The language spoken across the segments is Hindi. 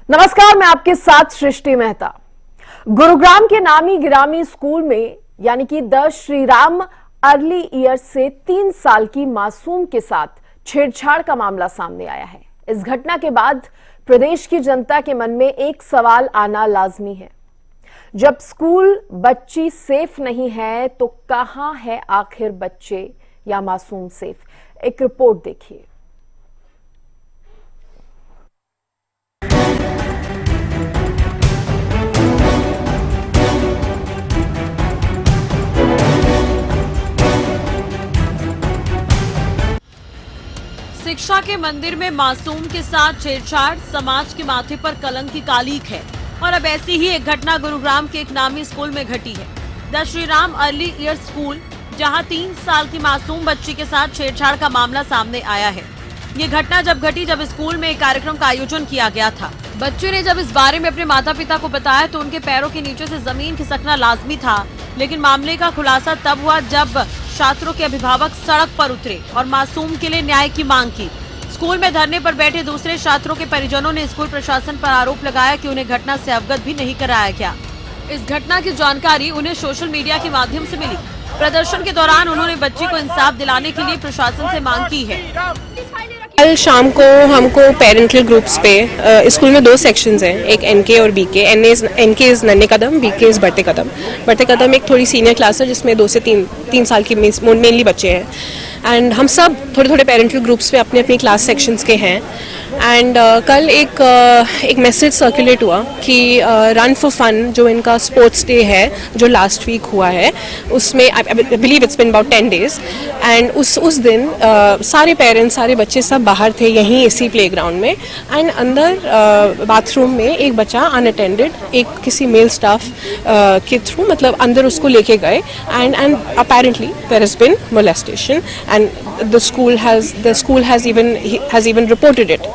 नमस्कार, मैं आपके साथ सृष्टि मेहता। गुरुग्राम के नामी गिरामी स्कूल में यानी कि द श्रीराम अर्ली ईयर से 3 साल की मासूम के साथ छेड़छाड़ का मामला सामने आया है। इस घटना के बाद प्रदेश की जनता के मन में एक सवाल आना लाजमी है। जब स्कूल बच्ची सेफ नहीं है तो कहां है आखिर बच्चे या मासूम सेफ? एक रिपोर्ट देखिए। शिक्षा के मंदिर में मासूम के साथ छेड़छाड़ समाज के माथे पर कलंक की कालीक है। और अब ऐसी ही एक घटना गुरुग्राम के एक नामी स्कूल में घटी है। The Shriram early year school, जहां 3 साल की मासूम बच्ची के साथ छेड़छाड़ का मामला सामने आया है। ये घटना जब घटी जब स्कूल में एक कार्यक्रम का आयोजन किया गया था। बच्चे ने जब इस बारे में अपने माता पिता को बताया तो उनके पैरों के नीचे से जमीन खिसकना लाजमी था। लेकिन मामले का खुलासा तब हुआ जब छात्रों के अभिभावक सड़क पर उतरे और मासूम के लिए न्याय की मांग की। स्कूल में धरने पर बैठे दूसरे छात्रों के परिजनों ने स्कूल प्रशासन पर आरोप लगाया कि उन्हें घटना से अवगत भी नहीं कराया गया। इस घटना की जानकारी उन्हें सोशल मीडिया के माध्यम से मिली। प्रदर्शन के दौरान उन्होंने बच्ची को इंसाफ दिलाने के लिए प्रशासन से मांग की है। कल शाम को हमको पेरेंटल ग्रुप्स पे स्कूल में 2 सेक्शंस हैं, एक एनके और बीके। एनके इज नन्हे कदम, बीके इज बढ़ते कदम। बढ़ते कदम एक थोड़ी सीनियर क्लास है जिसमें 2 से 3 साल की मेनली बच्चे हैं। एंड हम सब थोड़े थोड़े पेरेंटल ग्रुप्स पे अपने अपनी क्लास सेक्शंस के हैं। एंड कल एक मैसेज सर्कुलेट हुआ कि रन फॉर फन जो इनका स्पोर्ट्स डे है जो लास्ट वीक हुआ है, उसमें I believe it's been about 10 days। And उस दिन सारे पेरेंट्स, सारे बच्चे सब बाहर थे यहीं इसी प्लेग्राउंड में। एंड अंदर बाथरूम में एक बच्चा अनअटेंडेड एक किसी मेल स्टाफ के थ्रू मतलब अंदर उसको लेके गए। And apparently there has been molestation and the school has even reported it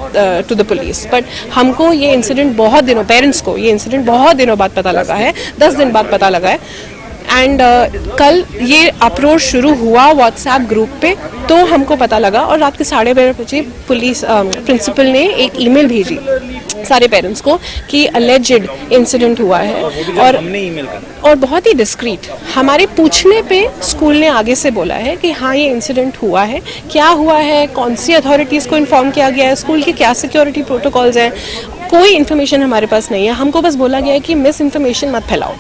to the police. But हमको ये इंसिडेंट पेरेंट्स को ये इंसिडेंट बहुत दिनों बाद पता लगा है, 10 दिन बाद पता लगा है। एंड कल ये अप्रोच शुरू हुआ व्हाट्सएप ग्रुप पे, तो हमको पता लगा और रात के 12:30 बजे पुलिस प्रिंसिपल ने एक ईमेल भेजी सारे पेरेंट्स को कि अलेजिड इंसिडेंट हुआ है। और बहुत ही डिस्क्रीट हमारे पूछने पे स्कूल ने आगे से बोला है कि हाँ ये इंसिडेंट हुआ है, क्या हुआ है, कौन सी अथॉरिटीज़ को इन्फॉर्म किया गया है, स्कूल के क्या सिक्योरिटी प्रोटोकॉल्स हैं, कोई इन्फॉर्मेशन हमारे पास नहीं है। हमको बस बोला गया है कि मिस इन्फॉर्मेशन मत फैलाओ।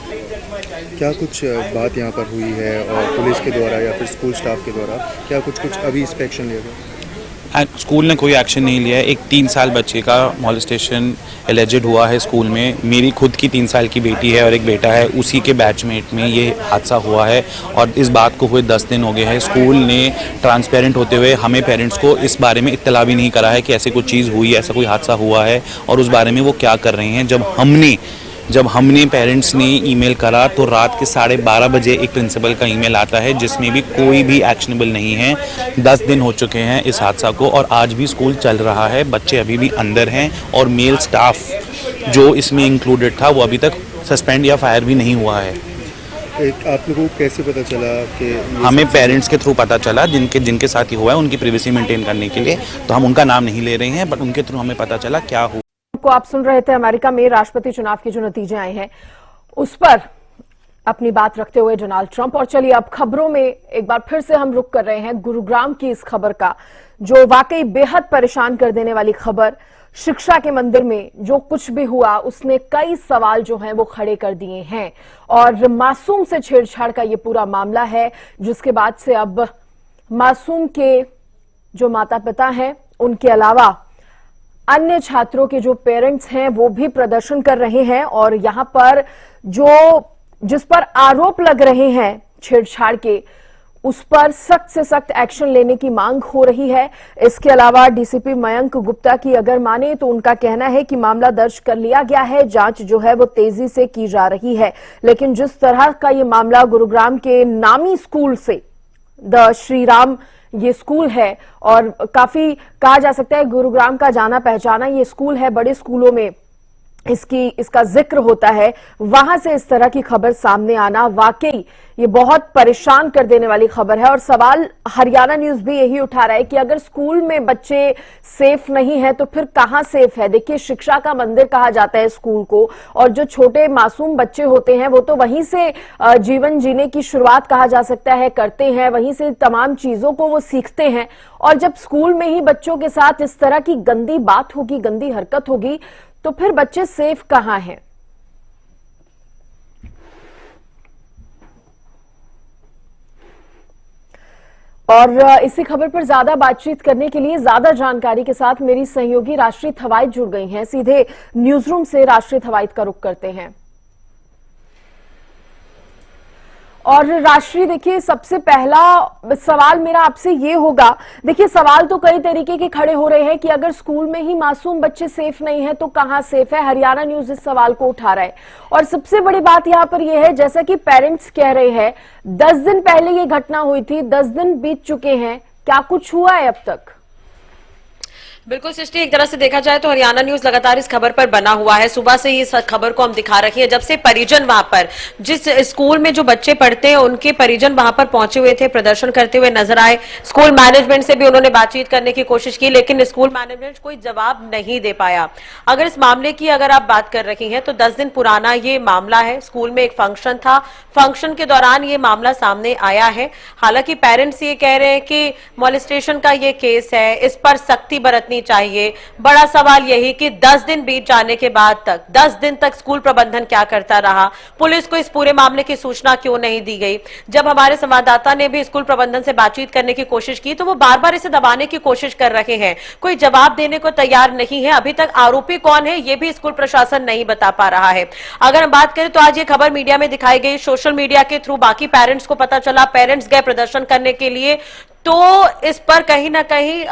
क्या कुछ बात यहाँ पर हुई है और पुलिस के द्वारा या फिर स्कूल स्टाफ के द्वारा क्या कुछ अभी इस पे एक्शन लिया गया? स्कूल ने कोई एक्शन नहीं लिया है। एक 3 साल बच्चे का मॉलेस्टेशन एलिजिड हुआ है स्कूल में। मेरी खुद की 3 साल की बेटी है और एक बेटा है, उसी के बैचमेट में ये हादसा हुआ है और इस बात को हुए 10 दिन हो गए हैं। स्कूल ने ट्रांसपेरेंट होते हुए हमें पेरेंट्स को इस बारे में इत्तला भी नहीं करा है कि ऐसे कोई चीज़ हुई, ऐसा कोई हादसा हुआ है और उस बारे में वो क्या कर रहे हैं। जब हमने पेरेंट्स ने ईमेल करा तो रात के 12:30 बजे एक प्रिंसिपल का ईमेल आता है जिसमें भी कोई भी एक्शनेबल नहीं है। 10 दिन हो चुके हैं इस हादसा को और आज भी स्कूल चल रहा है, बच्चे अभी भी अंदर हैं और मेल स्टाफ जो इसमें इंक्लूडेड था वो अभी तक सस्पेंड या फायर भी नहीं हुआ है। आप लोगों को कैसे पता चला कि हमें पेरेंट्स के थ्रू पता चला जिनके साथ ही हुआ है, उनकी प्राइवेसी मेंटेन करने के लिए। तो हम उनका नाम नहीं ले रहे हैं बट उनके थ्रू हमें पता चला क्या हुआ। को आप सुन रहे थे। अमेरिका में राष्ट्रपति चुनाव के जो नतीजे आए हैं उस पर अपनी बात रखते हुए डोनाल्ड ट्रंप। और चलिए अब खबरों में एक बार फिर से हम रुख कर रहे हैं गुरुग्राम की इस खबर का, जो वाकई बेहद परेशान कर देने वाली खबर। शिक्षा के मंदिर में जो कुछ भी हुआ उसने कई सवाल जो हैं वो खड़े कर दिए हैं और मासूम से छेड़छाड़ का ये पूरा मामला है, जिसके बाद से अब मासूम के जो माता पिता हैं उनके अलावा अन्य छात्रों के जो पेरेंट्स हैं वो भी प्रदर्शन कर रहे हैं और यहां पर जिस पर आरोप लग रहे हैं छेड़छाड़ के, उस पर सख्त से सख्त एक्शन लेने की मांग हो रही है। इसके अलावा डीसीपी मयंक गुप्ता की अगर माने तो उनका कहना है कि मामला दर्ज कर लिया गया है, जांच जो है वो तेजी से की जा रही है। लेकिन जिस तरह का ये मामला गुरुग्राम के नामी स्कूल से, द श्रीराम ये स्कूल है और काफी कहा जा सकता है गुरुग्राम का जाना पहचाना ये स्कूल है, बड़े स्कूलों में इसका जिक्र होता है, वहां से इस तरह की खबर सामने आना वाकई ये बहुत परेशान कर देने वाली खबर है। और सवाल हरियाणा न्यूज भी यही उठा रहा है कि अगर स्कूल में बच्चे सेफ नहीं है तो फिर कहां सेफ है। देखिए, शिक्षा का मंदिर कहा जाता है स्कूल को, और जो छोटे मासूम बच्चे होते हैं वो तो वहीं से जीवन जीने की शुरुआत कहा जा सकता है करते हैं, वहीं से तमाम चीजों को वो सीखते हैं। और जब स्कूल में ही बच्चों के साथ इस तरह की गंदी बात होगी, गंदी हरकत होगी, तो फिर बच्चे सेफ कहां हैं। और इसी खबर पर ज्यादा बातचीत करने के लिए, ज्यादा जानकारी के साथ मेरी सहयोगी राष्ट्रीय थवाइत जुड़ गई हैं। सीधे न्यूज रूम से राष्ट्रीय थवाइत का रुख करते हैं। और राष्ट्रीय, देखिए, सबसे पहला सवाल मेरा आपसे ये होगा, देखिए सवाल तो कई तरीके के खड़े हो रहे हैं कि अगर स्कूल में ही मासूम बच्चे सेफ नहीं है तो कहां सेफ है। हरियाणा न्यूज इस सवाल को उठा रहा है। और सबसे बड़ी बात यहां पर यह है, जैसा कि पेरेंट्स कह रहे हैं, 10 दिन पहले ये घटना हुई थी, 10 दिन बीत चुके हैं, क्या कुछ हुआ है अब तक? बिल्कुल सृष्टि, एक तरह से देखा जाए तो हरियाणा न्यूज लगातार इस खबर पर बना हुआ है। सुबह से ही इस खबर को हम दिखा रही है, जब से परिजन वहां पर, जिस स्कूल में जो बच्चे पढ़ते हैं उनके परिजन वहां पर पहुंचे हुए थे, प्रदर्शन करते हुए नजर आए। स्कूल मैनेजमेंट से भी उन्होंने बातचीत करने की कोशिश की, लेकिन स्कूल मैनेजमेंट कोई जवाब नहीं दे पाया। अगर इस मामले की अगर आप बात कर रही हैं तो 10 दिन पुराना ये मामला है। स्कूल में एक फंक्शन था, फंक्शन के दौरान ये मामला सामने आया है। हालांकि पेरेंट्स ये कह रहे हैं कि मॉलेस्टेशन का ये केस है, इस पर सख्ती बरतनी चाहिए। बड़ा सवाल यही कि 10 दिन बीत जाने के बाद तक, 10 दिन तक स्कूल प्रबंधन क्या करता रहा, पुलिस को इस पूरे मामले की सूचना क्यों नहीं दी गई। जब हमारे संवाददाता ने भी स्कूल प्रबंधन से बातचीत करने की कोशिश की तो वो बार बार इसे दबाने की कोशिश कर रहे हैं, कोई जवाब देने को तैयार नहीं है। अभी तक आरोपी कौन है ये भी स्कूल प्रशासन नहीं बता पा रहा है। अगर हम बात करें तो आज ये खबर मीडिया में दिखाई गई, सोशल मीडिया के थ्रू बाकी पेरेंट्स को पता चला, पेरेंट्स गए प्रदर्शन करने के लिए, तो इस पर कहीं ना कहीं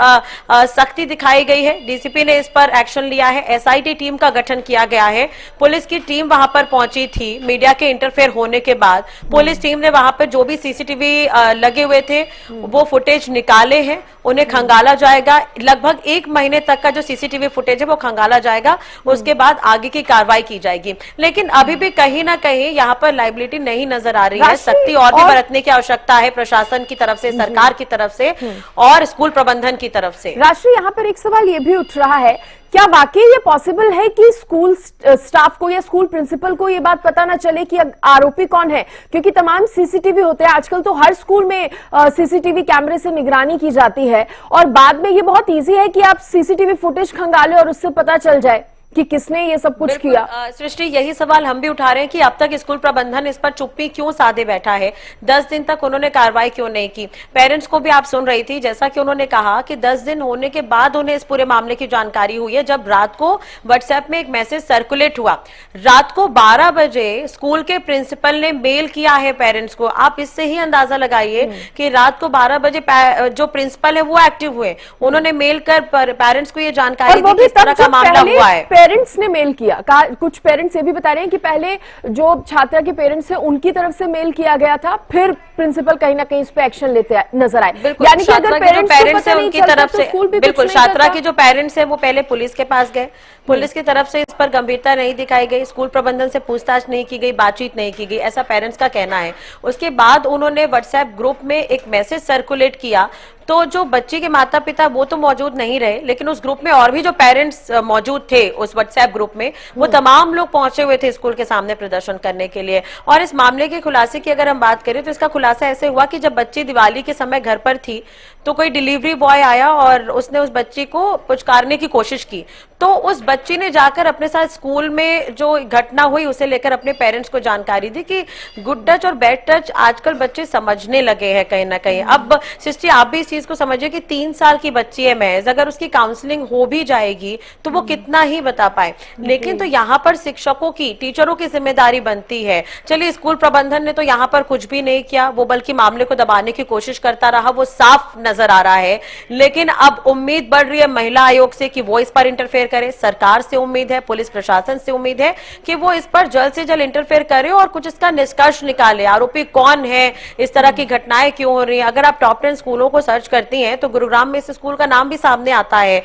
सख्ती दिखाई गई है। डीसीपी ने इस पर एक्शन लिया है, एसआईटी टीम का गठन किया गया है। पुलिस की टीम वहां पर पहुंची थी मीडिया के इंटरफेयर होने के बाद। पुलिस टीम ने वहां पर जो भी सीसीटीवी लगे हुए थे वो फुटेज निकाले हैं, उन्हें खंगाला जाएगा। लगभग 1 महीने तक का जो सीसीटीवी फुटेज है वो खंगाला जाएगा, उसके बाद आगे की कार्रवाई की जाएगी। लेकिन अभी भी कहीं ना कहीं यहाँ पर लाइबिलिटी नहीं नजर आ रही है। सख्ती और भी बरतने की आवश्यकता है प्रशासन की तरफ से, सरकार की तरफ से और स्कूल प्रबंधन की तरफ से। राष्ट्रीय, यहाँ पर एक सवाल ये भी उठ रहा है, क्या वाकई ये पॉसिबल है कि स्कूल स्टाफ को या स्कूल प्रिंसिपल को ये बात पता ना चले कि आरोपी कौन है? क्योंकि तमाम सीसीटीवी होते हैं आजकल, तो हर स्कूल में सीसीटीवी कैमरे से निगरानी की जाती है और बाद में ये बहुत इजी है कि आप सीसीटीवी फुटेज खंगाले और उससे पता चल जाए कि किसने ये सब कुछ किया। सृष्टि, यही सवाल हम भी उठा रहे हैं कि अब तक स्कूल प्रबंधन इस पर चुप्पी क्यों साधे बैठा है, 10 दिन तक उन्होंने कार्रवाई क्यों नहीं की। पेरेंट्स को भी आप सुन रही थी, जैसा कि उन्होंने कहा कि 10 दिन होने के बाद उन्हें इस पूरे मामले की जानकारी हुई है, जब रात को व्हाट्सएप में एक मैसेज सर्कुलेट हुआ। रात को 12 बजे स्कूल के प्रिंसिपल ने मेल किया है पेरेंट्स को। आप इससे ही अंदाजा लगाइए कि रात को 12 बजे जो प्रिंसिपल है वो एक्टिव हुए, उन्होंने मेल कर पेरेंट्स को ये जानकारी दी कि इस तरह का मामला हुआ है। पेरेंट्स ने मेल किया, कुछ पेरेंट्स ये भी बता रहे हैं कि पहले जो छात्रा के पेरेंट्स हैं उनकी तरफ से मेल किया गया था, फिर प्रिंसिपल कहीं ना कहीं इस पे एक्शन लेते नजर आए। यानी कि अगर पेरेंट्स है उनकी तरफ से, बिल्कुल छात्रा के जो पेरेंट्स है वो पहले पुलिस के पास गए, पुलिस की तरफ से इस पर गंभीरता नहीं दिखाई गई, स्कूल प्रबंधन से पूछताछ नहीं की गई, बातचीत नहीं की गई, ऐसा पेरेंट्स का कहना है। उसके बाद उन्होंने व्हाट्सएप ग्रुप में एक मैसेज सर्कुलेट किया, तो जो बच्चे के माता पिता वो तो मौजूद नहीं रहे, लेकिन उस ग्रुप में और भी जो पेरेंट्स मौजूद थे उस व्हाट्सएप ग्रुप में, वो तमाम लोग पहुंचे हुए थे स्कूल के सामने प्रदर्शन करने के लिए। और इस मामले के खुलासे की अगर हम बात करें तो इसका खुलासा ऐसे हुआ कि जब बच्ची दिवाली के समय घर पर थी तो कोई डिलीवरी बॉय आया और उसने उस बच्ची को पुचकारने की कोशिश की, तो उस बच्ची ने जाकर अपने साथ स्कूल में जो घटना हुई उसे लेकर अपने पेरेंट्स को जानकारी दी कि गुड टच और बैड टच आजकल बच्चे समझने लगे हैं कहीं ना कहीं। अब सिस्टर, आप भी इस चीज को समझिए कि 3 साल की बच्ची है महज, अगर उसकी काउंसलिंग हो भी जाएगी तो वो कितना ही बता पाए। लेकिन तो यहाँ पर शिक्षकों की, टीचरों की जिम्मेदारी बनती है। चलिए, स्कूल प्रबंधन ने तो यहाँ पर कुछ भी नहीं किया, वो बल्कि मामले को दबाने की कोशिश करता रहा, वो साफ नजर नजर आ रहा है। लेकिन अब उम्मीद बढ़ रही है महिला आयोग से कि वो इस पर इंटरफेयर करे। सरकार से उम्मीद है, पुलिस प्रशासन से उम्मीद है कि वो इस पर जल्द से जल्द इंटरफेयर करे और कुछ इसका निष्कर्ष निकाले। आरोपी कौन है, इस तरह की घटनाएं क्यों हो रही हैं? अगर आप टॉप 10 स्कूलों को सर्च करती हैं तो गुरुग्राम में इस स्कूल का नाम भी सामने आता है।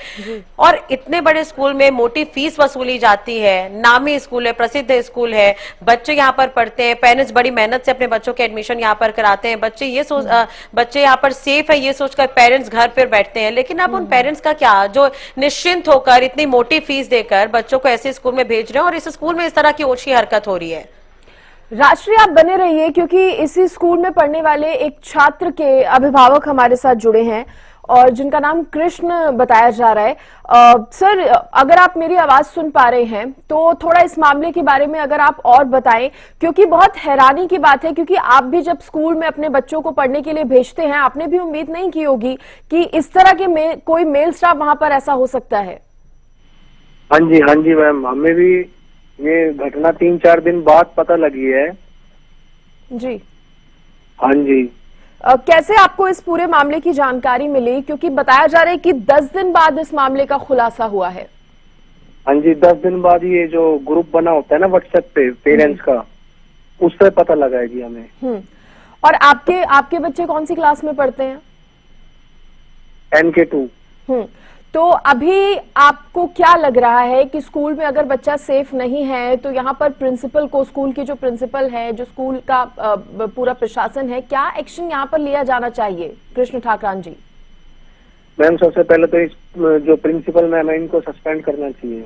और इतने बड़े स्कूल में मोटी फीस वसूली जाती है, नामी स्कूल है, प्रसिद्ध स्कूल है, बच्चे यहाँ पर पढ़ते हैं, पेरेंट्स बड़ी मेहनत से अपने बच्चों के एडमिशन यहाँ पर कराते हैं, बच्चे यहाँ पर सेफ है ये सोचकर पेरेंट्स घर पर बैठते हैं। लेकिन अब उन पेरेंट्स का क्या जो निश्चिंत होकर इतनी मोटी फीस देकर बच्चों को ऐसे स्कूल में भेज रहे हैं और इस स्कूल में इस तरह की ओछी हरकत हो रही है। राष्ट्रीय आप बने रहिए, क्योंकि इसी स्कूल में पढ़ने वाले एक छात्र के अभिभावक हमारे साथ जुड़े हैं और जिनका नाम कृष्ण बताया जा रहा है। सर, अगर आप मेरी आवाज सुन पा रहे हैं तो थोड़ा इस मामले के बारे में अगर आप और बताएं, क्योंकि बहुत हैरानी की बात है, क्योंकि आप भी जब स्कूल में अपने बच्चों को पढ़ने के लिए भेजते हैं आपने भी उम्मीद नहीं की होगी कि इस तरह के कोई मेल स्टाफ वहां पर ऐसा हो सकता है। हाँ जी मैम, हमें भी ये घटना 3-4 दिन बाद पता लगी है। जी, हाँ जी। कैसे आपको इस पूरे मामले की जानकारी मिली, क्योंकि बताया जा रहा है कि 10 दिन बाद इस मामले का खुलासा हुआ है। हाँ जी, 10 दिन बाद ये जो ग्रुप बना होता है ना व्हाट्सएप पे पेरेंट्स का, उससे पता लगा है जी हमें। और आपके बच्चे कौन सी क्लास में पढ़ते हैं? NK2। तो अभी आपको क्या लग रहा है कि स्कूल में अगर बच्चा सेफ नहीं है तो यहाँ पर प्रिंसिपल को, स्कूल की जो प्रिंसिपल है, जो स्कूल का पूरा प्रशासन है, क्या एक्शन यहाँ पर लिया जाना चाहिए? कृष्ण ठाकरान जी। मैम, सबसे पहले तो इस जो प्रिंसिपल मैम है इनको सस्पेंड करना चाहिए।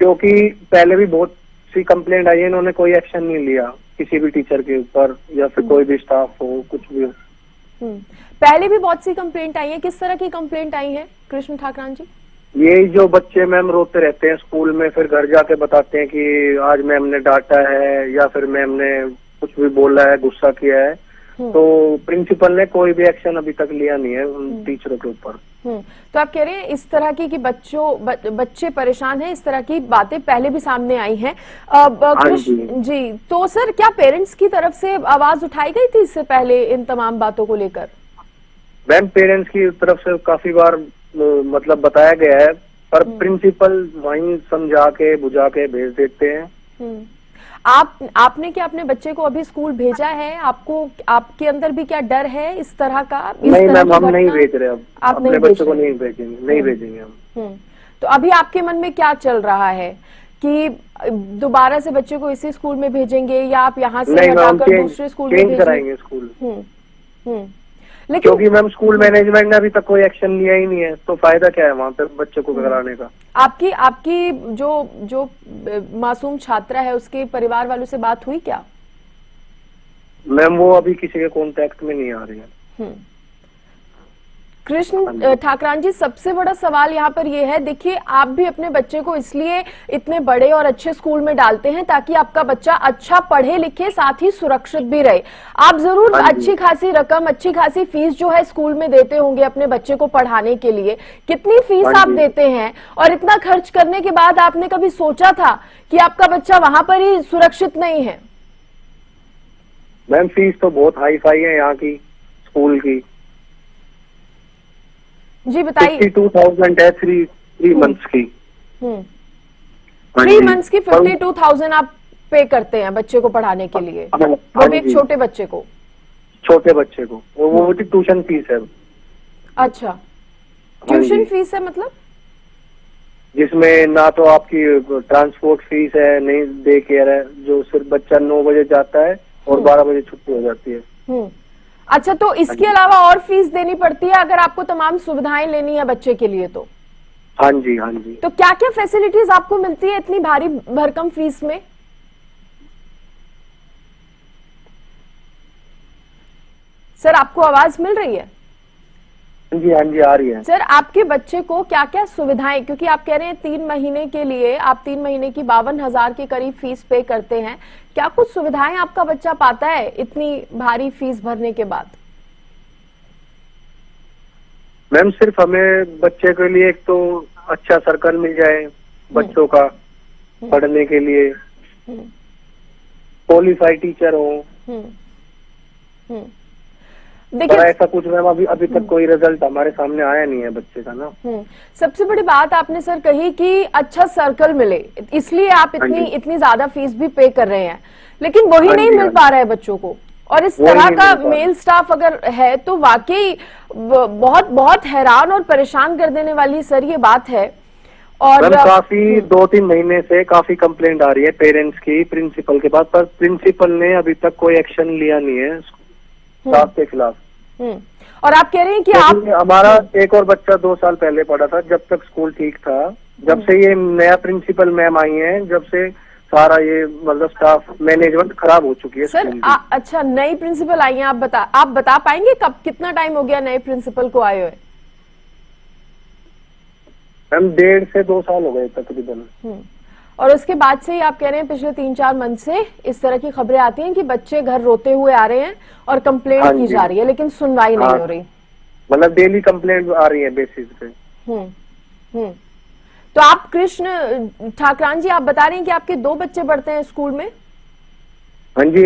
क्योंकि पहले भी बहुत सी कंप्लेंट आई है, इन्होंने कोई एक्शन नहीं लिया किसी भी टीचर के ऊपर या फिर कोई भी स्टाफ हो, कुछ भी हो। पहले भी बहुत सी कंप्लेंट आई है। किस तरह की कंप्लेंट आई है कृष्ण ठाकरान जी? ये जो बच्चे मैम रोते रहते हैं स्कूल में, फिर घर जाके बताते हैं कि आज मैम ने डांटा है या फिर मैम ने कुछ भी बोला है, गुस्सा किया है। तो प्रिंसिपल ने कोई भी एक्शन अभी तक लिया नहीं है उन टीचरों के ऊपर। तो आप कह रहे हैं इस तरह की कि बच्चे परेशान हैं, इस तरह की बातें पहले भी सामने आई हैं। कृष्ण जी, तो सर क्या पेरेंट्स की तरफ से आवाज उठाई गई थी इससे पहले इन तमाम बातों को लेकर? मैम, पेरेंट्स की तरफ से काफी बार मतलब बताया गया है, पर प्रिंसिपल वहीं समझा के बुझा के भेज देते हैं। आपने क्या अपने बच्चे को अभी स्कूल भेजा है? आपके अंदर भी क्या डर है इस तरह का? नहीं मैम, हम नहीं भेज रहे, अब अपने बच्चों को नहीं भेजेंगे हम। तो अभी आपके मन में क्या चल रहा है कि दोबारा से बच्चे को इसी स्कूल में भेजेंगे या आप यहाँ से हटाकर दूसरे स्कूल में कराएंगे स्कूल? लेकिन क्योंकि मैम स्कूल मैनेजमेंट ने अभी तक कोई एक्शन लिया ही नहीं है, तो फायदा क्या है वहाँ पे बच्चे को कराने का? आपकी जो मासूम छात्रा है उसके परिवार वालों से बात हुई क्या? मैम, वो अभी किसी के कांटेक्ट में नहीं आ रही है। कृष्ण ठाकरान जी, सबसे बड़ा सवाल यहाँ पर ये है, देखिए आप भी अपने बच्चे को इसलिए इतने बड़े और अच्छे स्कूल में डालते हैं ताकि आपका बच्चा अच्छा पढ़े लिखे, साथ ही सुरक्षित भी रहे। आप जरूर अच्छी खासी रकम, अच्छी खासी फीस जो है स्कूल में देते होंगे अपने बच्चे को पढ़ाने के लिए। कितनी फीस आप देते हैं और इतना खर्च करने के बाद आपने कभी सोचा था कि आपका बच्चा वहां पर ही सुरक्षित नहीं है? मैम, फीस तो बहुत हाई फाई है यहाँ की स्कूल की। जी बताइए। 52,000 है 3 मंथ्स की। 3 मंथ्स की 52,000 आप पे करते हैं बच्चे को पढ़ाने के लिए? वो भी एक छोटे बच्चे को? वो ट्यूशन फीस है। अच्छा, ट्यूशन फीस है मतलब? जिसमें ना तो आपकी ट्रांसपोर्ट फीस है, नहीं डे केयर है, जो सिर्फ बच्चा 9 बजे जाता है और 12 बजे छुट्टी हो जाती है। अच्छा, तो इसके अलावा और फीस देनी पड़ती है अगर आपको तमाम सुविधाएं लेनी है बच्चे के लिए तो? हाँ जी। तो क्या क्या फैसिलिटीज आपको मिलती है इतनी भारी भरकम फीस में? सर, आपको आवाज मिल रही है? हाँ जी आ रही है। सर, आपके बच्चे को क्या क्या सुविधाएं, क्योंकि आप कह रहे हैं 3 महीने के लिए आप 3 महीने की 52,000 के करीब फीस पे करते हैं, क्या कुछ सुविधाएं आपका बच्चा पाता है इतनी भारी फीस भरने के बाद? मैम, सिर्फ हमें बच्चे के लिए एक तो अच्छा सर्कल मिल जाए बच्चों का पढ़ने के लिए, क्वालिफाइड टीचर हो। देखिए पर ऐसा कुछ मैम अभी तक कोई रिजल्ट हमारे सामने आया नहीं है बच्चे का ना। सबसे बड़ी बात आपने सर कही कि अच्छा सर्कल मिले, इसलिए आप इतनी ज्यादा फीस भी पे कर रहे हैं, लेकिन वही हाँ नहीं जी, मिल हाँ पा रहा है बच्चों को। और इस वही तरह नहीं का मिल पा रहा। मेल स्टाफ अगर है तो वाकई बहुत बहुत हैरान और परेशान कर देने वाली सर ये बात है। और मैम काफी 2-3 महीने से काफी कंप्लेंट आ रही है पेरेंट्स की प्रिंसिपल के पास, पर प्रिंसिपल ने अभी तक कोई एक्शन लिया नहीं है स्टाफ के खिलाफ। और आप कह रहे हैं कि आप हमारा एक और बच्चा 2 साल पहले पढ़ा था, जब तक स्कूल ठीक था। जब से ये नया प्रिंसिपल मैम आई है, जब से सारा ये मतलब स्टाफ मैनेजमेंट खराब हो चुकी है सर स्कूल की। अच्छा नई प्रिंसिपल आई है, आप बता पाएंगे कब कितना टाइम हो गया नए प्रिंसिपल को आए हुए? मैम 1.5 से 2 साल हो गए तकरीबन। और उसके बाद से ही आप कह रहे हैं पिछले 3-4 मंथ से इस तरह की खबरें आती हैं कि बच्चे घर रोते हुए आ रहे हैं और कंप्लेंट हाँ की जी। जा रही है, लेकिन सुनवाई नहीं हो रही। मतलब डेली कंप्लेंट आ रही है बेसिस पे। तो आप कृष्ण ठाकरान जी आप बता रहे हैं कि आपके 2 बच्चे पढ़ते हैं स्कूल में? हाँ जी,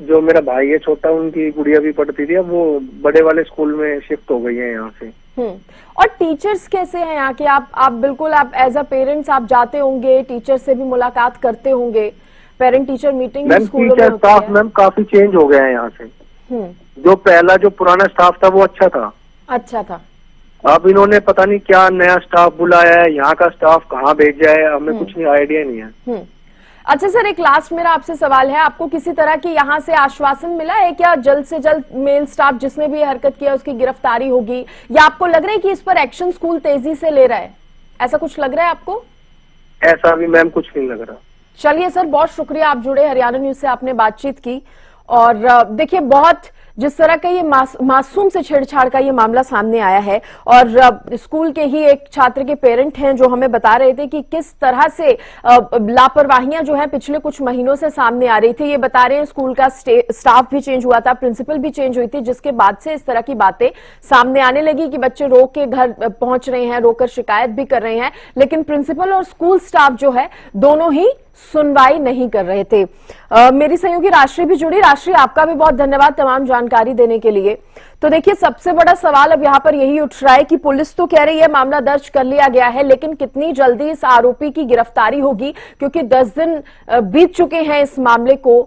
जो मेरा भाई है छोटा, उनकी गुड़िया भी पढ़ती थी, अब वो बड़े वाले स्कूल में शिफ्ट हो गई है यहाँ से। और टीचर्स कैसे हैं यहाँ के? आप बिल्कुल आप एज अ पेरेंट्स आप जाते होंगे, टीचर से भी मुलाकात करते होंगे, पेरेंट टीचर मीटिंग मैम स्कूलों में टीचर होती स्टाफ है। मैम काफी चेंज हो गया है यहाँ से। जो पहला जो पुराना स्टाफ था वो अच्छा था। अच्छा था। अब इन्होंने पता नहीं क्या नया स्टाफ बुलाया है, यहाँ का स्टाफ कहाँ भेजा है, हमें कुछ नहीं आइडिया नहीं है। अच्छा सर, एक लास्ट मेरा आपसे सवाल है, आपको किसी तरह की यहाँ से आश्वासन मिला है क्या जल्द से जल्द मेल स्टाफ जिसने भी हरकत किया उसकी गिरफ्तारी होगी, या आपको लग रहा है कि इस पर एक्शन स्कूल तेजी से ले रहा है? ऐसा कुछ लग रहा है आपको? ऐसा भी मैम कुछ नहीं लग रहा। चलिए सर, बहुत शुक्रिया, आप जुड़े, हरियाणा न्यूज से आपने बातचीत की। और देखिए बहुत जिस तरह का ये मासूम से छेड़छाड़ का ये मामला सामने आया है, और स्कूल के ही एक छात्र के पेरेंट हैं जो हमें बता रहे थे कि किस तरह से लापरवाहियां जो है पिछले कुछ महीनों से सामने आ रही थी। ये बता रहे हैं स्कूल का स्टाफ भी चेंज हुआ था, प्रिंसिपल भी चेंज हुई थी, जिसके बाद से इस तरह की बातें सामने आने लगी कि बच्चे रो के घर पहुंच रहे हैं, रोकर शिकायत भी कर रहे हैं, लेकिन प्रिंसिपल और स्कूल स्टाफ जो है दोनों ही सुनवाई नहीं कर रहे थे। मेरी सहयोगी राष्ट्रीय भी जुड़ी। राष्ट्रीय, आपका भी बहुत धन्यवाद तमाम जानकारी देने के लिए। तो देखिए सबसे बड़ा सवाल अब यहाँ पर यही उठ रहा है कि पुलिस तो कह रही है मामला दर्ज कर लिया गया है, लेकिन कितनी जल्दी इस आरोपी की गिरफ्तारी होगी, क्योंकि 10 दिन बीत चुके हैं इस मामले को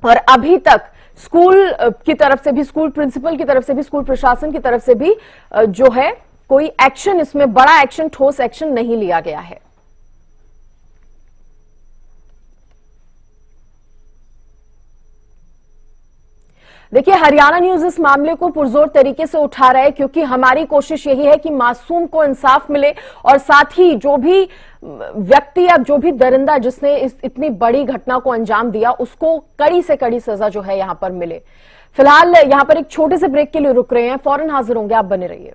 और अभी तक स्कूल की तरफ से भी, स्कूल प्रिंसिपल की तरफ से भी, स्कूल प्रशासन की तरफ से भी जो है कोई एक्शन, इसमें बड़ा एक्शन, ठोस एक्शन नहीं लिया गया है। देखिए हरियाणा न्यूज इस मामले को पुरजोर तरीके से उठा रहा है, क्योंकि हमारी कोशिश यही है कि मासूम को इंसाफ मिले और साथ ही जो भी व्यक्ति या जो भी दरिंदा जिसने इस इतनी बड़ी घटना को अंजाम दिया उसको कड़ी से कड़ी सजा जो है यहां पर मिले। फिलहाल यहां पर एक छोटे से ब्रेक के लिए रुक रहे हैं, फौरन हाजिर होंगे, आप बने रहिए।